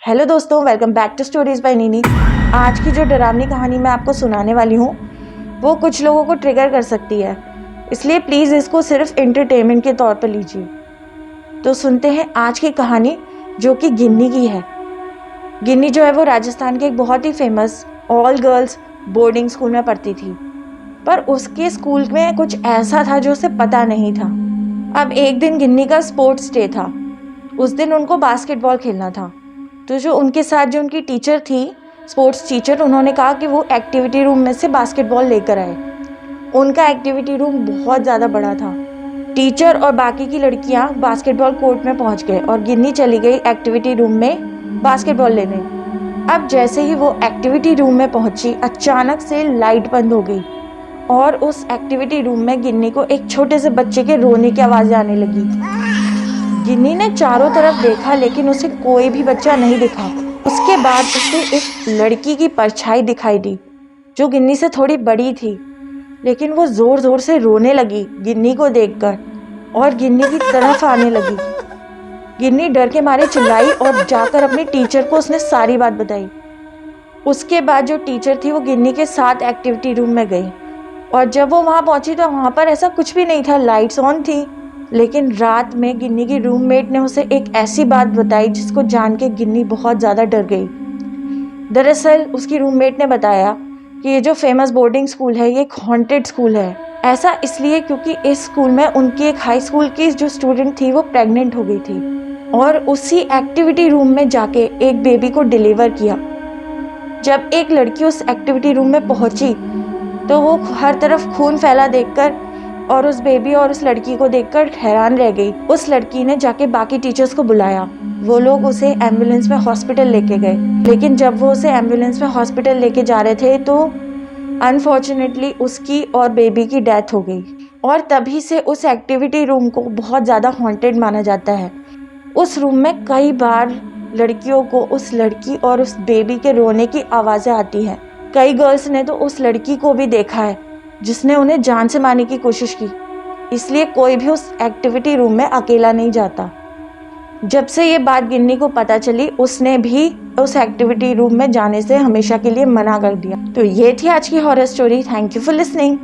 Hello दोस्तों, welcome back to stories by Nini. आज की जो डरावनी कहानी मैं आपको सुनाने वाली हूँ वो कुछ लोगों को ट्रिगर कर सकती है, इसलिए प्लीज़ इसको सिर्फ एंटरटेनमेंट के तौर पर लीजिए। तो सुनते हैं आज की कहानी जो कि गिन्नी की है। गिन्नी जो है वो राजस्थान के एक बहुत ही famous all girls boarding school में पढ़ती थी, पर उसके स्कूल में कुछ ऐसा था जो उसे पता नहीं था। अब एक दिन गिन्नी का स्पोर्ट्स डे था। उस दिन उनको बास्केटबॉल खेलना था। तो जो उनके साथ जो उनकी टीचर थी, स्पोर्ट्स टीचर, उन्होंने कहा कि वो एक्टिविटी रूम में से बास्केटबॉल लेकर आए। उनका एक्टिविटी रूम बहुत ज़्यादा बड़ा था। टीचर और बाकी की लड़कियां बास्केटबॉल कोर्ट में पहुंच गए और गिन्नी चली गई एक्टिविटी रूम में बास्केटबॉल लेने। अब जैसे ही वो एक्टिविटी रूम में पहुंची, अचानक से लाइट बंद हो गई और उस एक्टिविटी रूम में गिन्नी को एक छोटे से बच्चे के रोने की आवाज़ें आने लगी। गिन्नी ने चारों तरफ देखा लेकिन उसे कोई भी बच्चा नहीं दिखा। उसके बाद उसे एक लड़की की परछाई दिखाई दी जो गिन्नी से थोड़ी बड़ी थी, लेकिन वो जोर जोर से रोने लगी गिन्नी को देखकर और गिन्नी की तरफ आने लगी। गिन्नी डर के मारे चिल्लाई और जाकर अपनी टीचर को उसने सारी बात बताई। उसके बाद जो टीचर थी वो गिन्नी के साथ एक्टिविटी रूम में गई और जब वो वहाँ पहुंची तो वहाँ पर ऐसा कुछ भी नहीं था, लाइट्स ऑन थी। लेकिन रात में गिन्नी की रूममेट ने उसे एक ऐसी बात बताई जिसको जान के गिन्नी बहुत ज़्यादा डर गई। दरअसल उसकी रूममेट ने बताया कि ये जो फेमस बोर्डिंग स्कूल है ये एक हॉन्टेड स्कूल है। ऐसा इसलिए क्योंकि इस स्कूल में उनकी एक हाई स्कूल की जो स्टूडेंट थी वो प्रेग्नेंट हो गई थी और उसी एक्टिविटी रूम में जाके एक बेबी को डिलीवर किया। जब एक लड़की उस एक्टिविटी रूम में पहुंची तो वो हर तरफ खून फैला देखकर और उस बेबी और उस लड़की को देखकर हैरान रह गई। उस लड़की ने जाके बाकी टीचर्स को बुलाया। वो लोग उसे एम्बुलेंस में हॉस्पिटल लेके गए, लेकिन जब वो उसे एम्बुलेंस में हॉस्पिटल लेके जा रहे थे तो अनफॉर्चुनेटली उसकी और बेबी की डेथ हो गई। और तभी से उस एक्टिविटी रूम को बहुत ज़्यादा हॉन्टेड माना जाता है। उस रूम में कई बार लड़कियों को उस लड़की और उस बेबी के रोने की आवाज़ें आती हैं। कई गर्ल्स ने तो उस लड़की को भी देखा है जिसने उन्हें जान से मारने की कोशिश की। इसलिए कोई भी उस एक्टिविटी रूम में अकेला नहीं जाता। जब से ये बात गिन्नी को पता चली उसने भी उस एक्टिविटी रूम में जाने से हमेशा के लिए मना कर दिया। तो ये थी आज की horror story. Thank you for listening.